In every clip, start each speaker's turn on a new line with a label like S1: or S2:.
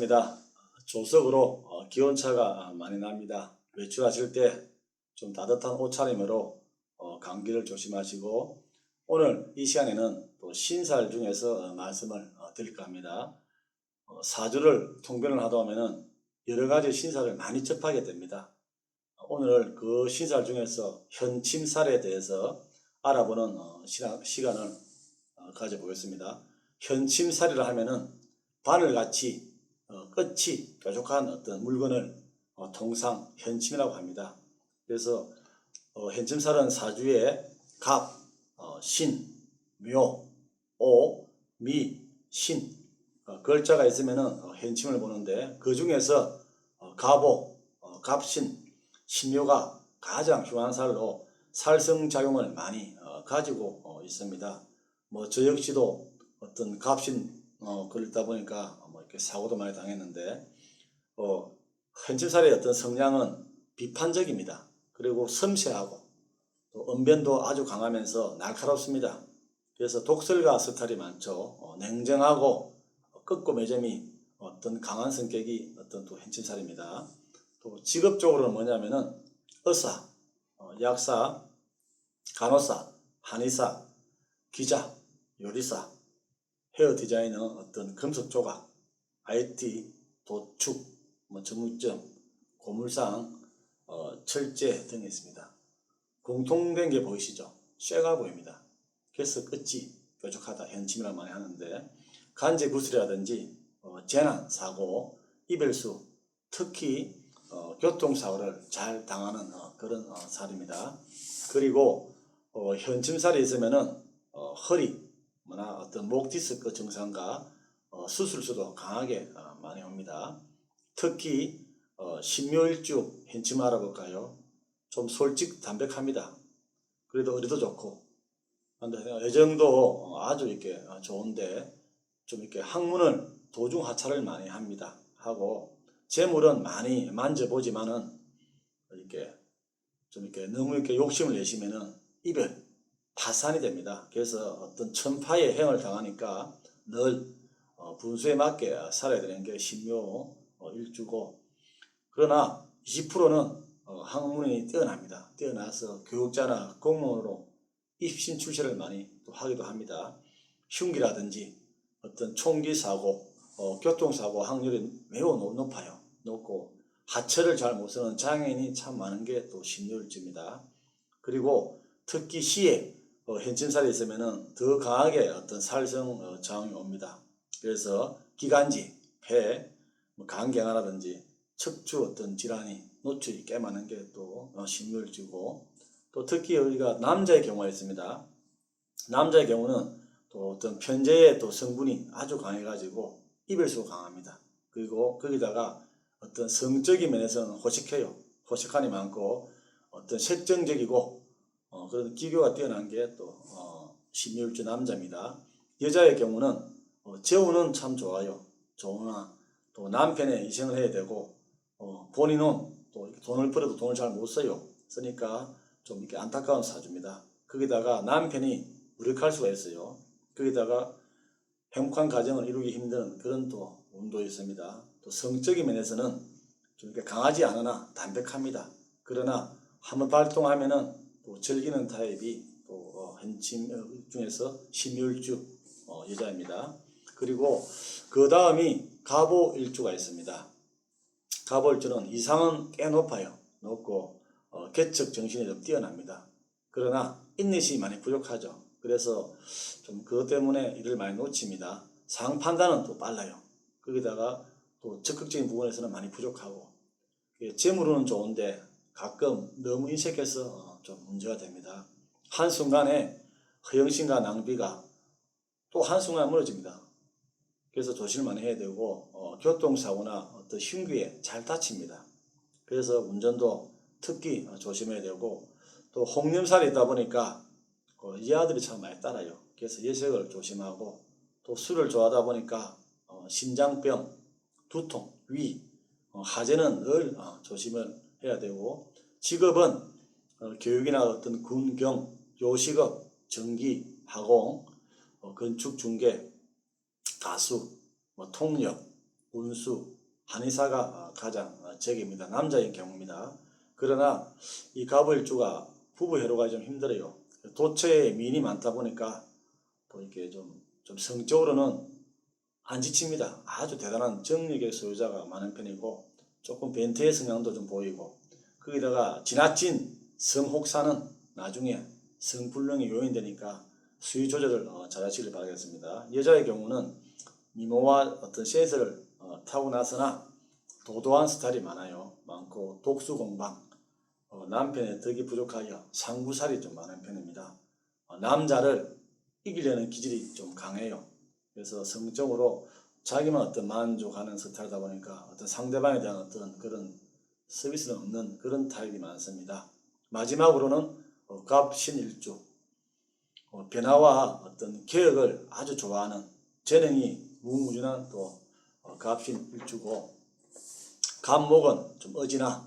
S1: 있습니다. 조석으로 기온차가 많이 납니다. 외출하실 때 좀 따뜻한 옷차림으로 감기를 조심하시고, 오늘 이 시간에는 또 신살 중에서 말씀을 드릴까 합니다. 사주를 통변을 하다 보면은 여러 가지 신살을 많이 접하게 됩니다. 오늘 그 신살 중에서 현침살에 대해서 알아보는 시간을 가져보겠습니다. 현침살이라 하면은 바늘같이 끝이 뾰족한 어떤 물건을 통상 현침이라고 합니다. 그래서 현침살은 사주에 갑, 신, 묘, 오, 미, 신 글자가 있으면은 현침을 보는데, 그 중에서 갑오, 갑신, 신묘가 가장 흉한 살로 살성작용을 많이 가지고 있습니다. 저 역시도 어떤 갑신 걸리다 보니까 이렇게 사고도 많이 당했는데, 현침살의 어떤 성향은 비판적입니다. 그리고 섬세하고 또 언변도 아주 강하면서 날카롭습니다. 그래서 독설가 스타일이 많죠. 냉정하고 끝고 매점이 어떤 강한 성격이 어떤 또 현침살입니다. 또 직업적으로는 뭐냐면은 의사, 약사, 간호사, 한의사, 기자, 요리사, 헤어 디자이너, 어떤 금속 조각, IT, 도축, 정육점, 고물상, 철제 등이 있습니다. 공통된 게 보이시죠? 쇠가 보입니다. 그래서 끝이 뾰족하다, 현침이라 많이 하는데, 간제 구술이라든지 재난, 사고, 이별수, 특히 교통사고를 잘 당하는 그런 살입니다. 그리고 현침살이 있으면은 허리, 어떤 목 디스크 증상과 수술수도 강하게 많이 옵니다. 특히 신묘일주 현침 알아볼까요? 좀 솔직 담백합니다. 그래도 의리도 좋고, 애정도 아주 이렇게 좋은데, 좀 이렇게 학문을 도중하차를 많이 합니다. 하고, 재물은 많이 만져보지만은 이렇게 좀 이렇게 너무 이렇게 욕심을 내시면은 이별, 파산이 됩니다. 그래서 어떤 천파의 행을 당하니까 늘 분수에 맞게 살아야 되는 게 신묘 일주고, 그러나 20%는 학문이 뛰어납니다. 뛰어나서 교육자나 공무원으로 입신 출세를 많이 또 하기도 합니다. 흉기라든지 어떤 총기 사고, 교통사고 확률이 매우 높아요. 높고, 하체를 잘 못 쓰는 장애인이 참 많은 게 또 신묘일주입니다. 그리고 특히 시에 현침살이 있으면은 더 강하게 어떤 살성 저항이 옵니다. 그래서 기관지, 폐, 간경화라든지 척추 어떤 질환이 노출이 꽤 많은 게 또 신묘일주고, 또 특히 우리가 남자의 경우가 있습니다. 남자의 경우는 또 어떤 편제의 또 성분이 아주 강해가지고 이별수가 강합니다. 그리고 거기다가 어떤 성적인 면에서는 호식해요. 호식한이 많고 어떤 색정적이고 그런 기교가 뛰어난 게 또 신묘일주 남자입니다. 여자의 경우는 재혼은 참 좋아요. 좋으나 또 남편의 이생을 해야 되고, 본인은 또 돈을 벌어도 돈을 잘 못 써요. 쓰니까 좀 이렇게 안타까운 사주입니다. 거기다가 남편이 무력할 수가 있어요. 거기다가 행복한 가정을 이루기 힘든 그런 또 운도 있습니다. 또 성적인 면에서는 좀 이렇게 강하지 않으나 담백합니다. 그러나 한번 발동하면은 또 즐기는 타입이 또 현침 중에서 신묘일주 여자입니다. 그리고 그 다음이 갑오일주가 있습니다. 갑오일주는 이상은 꽤 높아요. 높고 개척 정신이 좀 뛰어납니다. 그러나 인내심이 많이 부족하죠. 그래서 좀 그것 때문에 일을 많이 놓칩니다. 상황 판단은 또 빨라요. 거기다가 또 적극적인 부분에서는 많이 부족하고, 재물은 좋은데 가끔 너무 인색해서 좀 문제가 됩니다. 한순간에 허영심과 낭비가 또 한순간에 무너집니다. 그래서 조심을 많이 해야 되고, 교통사고나 어떤 흉기에 잘 다칩니다. 그래서 운전도 특히 조심해야 되고, 또 홍염살이 있다 보니까 여아들이 참 많이 따라요. 그래서 여색을 조심하고, 또 술을 좋아하다 보니까 심장병, 두통, 위, 하재는 늘 조심을 해야 되고, 직업은 교육이나 어떤 군경, 요식업, 전기, 화공, 건축, 중개, 가수, 통역, 운수, 한의사가 가장 적입니다. 남자인 경우입니다. 그러나 이 갑을주가 부부 해로가 좀 힘들어요. 도처에 미인이 많다 보니까 또 이렇게 좀 성적으로는 안 지칩니다. 아주 대단한 정력의 소유자가 많은 편이고 조금 변태의 성향도 좀 보이고 거기다가 지나친 성혹사는 나중에 성불능이 요인되니까 수위 조절을 잘하시길 바라겠습니다. 여자의 경우는 미모와 어떤 센스를 타고나서나 도도한 스타일이 많고 독수공방, 남편의 덕이 부족하여 상구살이 좀 많은 편입니다. 남자를 이기려는 기질이 좀 강해요. 그래서 성적으로 자기만 어떤 만족하는 스타일이다 보니까 어떤 상대방에 대한 어떤 그런 서비스는 없는 그런 타입이 많습니다. 마지막으로는 갑신일주, 변화와 어떤 개혁을 아주 좋아하는 재능이 무궁무진한 또 갑신일주고, 갑목은 좀 어지나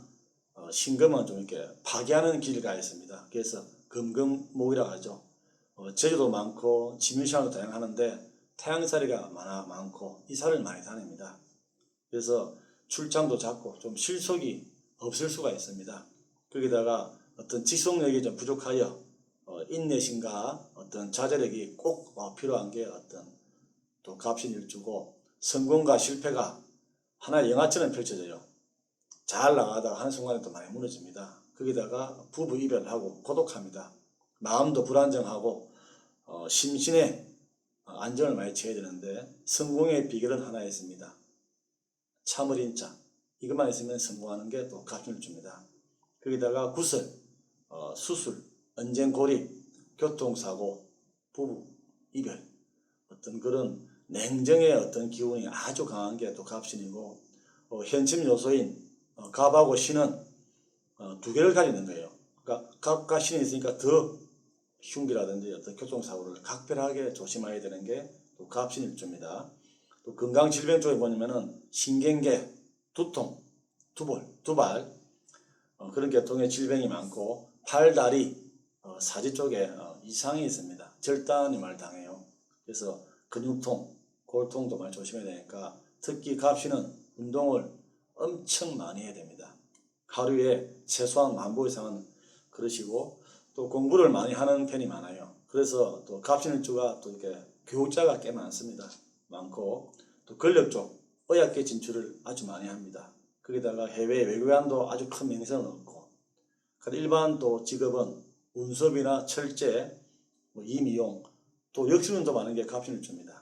S1: 신금은 좀 이렇게 파괴하는 기질가 있습니다. 그래서 금금목이라고 하죠. 제주도 많고 지문시장도 다양하는데 태양살이가 많고 이사를 많이 다닙니다. 그래서 출장도 작고 좀 실속이 없을 수가 있습니다. 거기다가 어떤 직속력이 좀 부족하여 인내심과 어떤 자제력이 꼭 필요한 게 어떤 또 갑신일주고, 성공과 실패가 하나의 영화처럼 펼쳐져요. 잘 나가다가 한순간에 또 많이 무너집니다. 거기다가 부부 이별하고 고독합니다. 마음도 불안정하고 심신의 안정을 많이 취해야 되는데 성공의 비결은 하나 있습니다. 참을인 자, 이것만 있으면 성공하는 게 또 갑신일주입니다. 거기다가 구설, 수술, 언쟁고립, 교통사고, 부부 이별, 어떤 그런 냉정의 어떤 기운이 아주 강한 게 또 갑신이고, 현침 요소인 갑하고 신은 두 개를 가지는 거예요. 그러니까 갑과 신이 있으니까 더 흉기라든지 어떤 교통사고를 각별하게 조심해야 되는 게 또 갑신일주입니다. 또 건강질병 쪽에 보면은 신경계, 두통, 두발, 그런 계통의 질병이 많고, 팔, 다리, 사지 쪽에 이상이 있습니다. 절단임을 당해요. 그래서 근육통, 골통도 많이 조심해야 되니까 특히 갑신은 운동을 엄청 많이 해야 됩니다. 하루에 최소한 10,000보 이상은 그러시고, 또 공부를 많이 하는 편이 많아요. 그래서 또 갑신일주가 또 이렇게 교육자가 꽤 많고, 또 권력 쪽 의학계 진출을 아주 많이 합니다. 거기다가 해외 외교관도 아주 큰 명성을 얻고, 일반 또 직업은 운수업이나 철제, 이미용, 또 역술운도 많은 게 갑신일주입니다.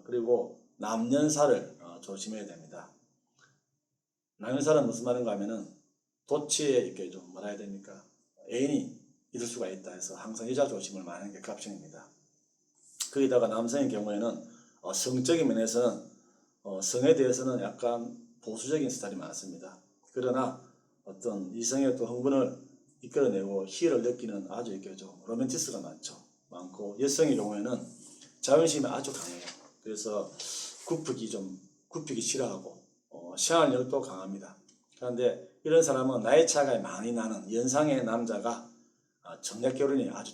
S1: 그리고 남년사를 조심해야 됩니다. 남년사는 무슨 말인가 하면은 도치에 이렇게 좀 뭐라 해야 됩니까? 애인이 있을 수가 있다 해서 항상 여자 조심을 많이 하는 게 갑신입니다. 거기다가 남성의 경우에는 성적인 면에서는 성에 대해서는 약간 보수적인 스타일이 많습니다. 그러나 어떤 이성의 또 흥분을 이끌어내고 희열을 느끼는 아주 이렇게 좀 로맨티스가 많고, 여성의 경우에는 자존심이 아주 강해요. 그래서 굽히기 싫어하고 시한력도 강합니다. 그런데 이런 사람은 나이 차이가 많이 나는 연상의 남자가 정략 결혼이 아주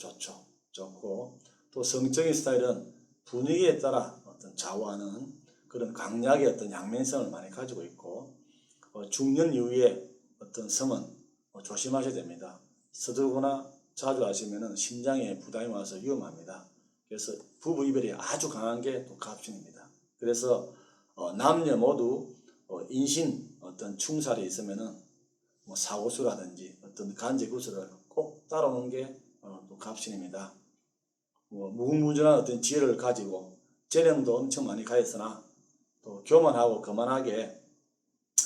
S1: 좋고, 또 성적인 스타일은 분위기에 따라 어떤 좌우하는 그런 강약의 어떤 양면성을 많이 가지고 있고, 중년 이후에 어떤 성은 조심하셔야 됩니다. 서두르거나 자주 하시면은 심장에 부담이 와서 위험합니다. 그래서 부부 이별이 아주 강한 게 또 갑신입니다. 그래서 남녀 모두 인신 어떤 충살이 있으면은 사고수라든지 어떤 간제구설을 꼭 따라오는 게 또 갑신입니다. 무궁무진한 어떤 지혜를 가지고 재능도 엄청 많이 가했으나 또 교만하고 거만하게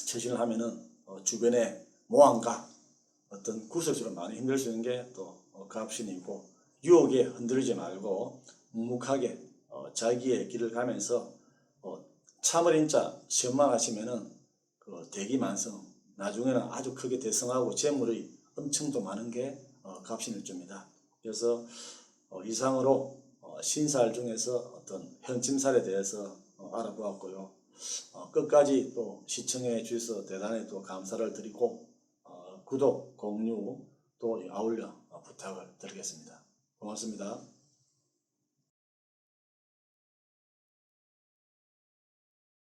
S1: 처신을 하면은 주변의 모함과 어떤 구설수로 많이 힘들 수 있는 게 또 갑신이고, 유혹에 흔들리지 말고 묵묵하게 자기의 길을 가면서 참을인 자 시험만 하시면은 대기만성, 나중에는 아주 크게 대성하고 재물이 엄청 더 많은 게 갑신일주입니다. 그래서 이상으로 신살 중에서 어떤 현침살에 대해서 알아보았고요. 끝까지 또 시청해 주셔서 대단히 또 감사를 드리고, 구독, 공유 또 아울러 부탁을 드리겠습니다. 고맙습니다.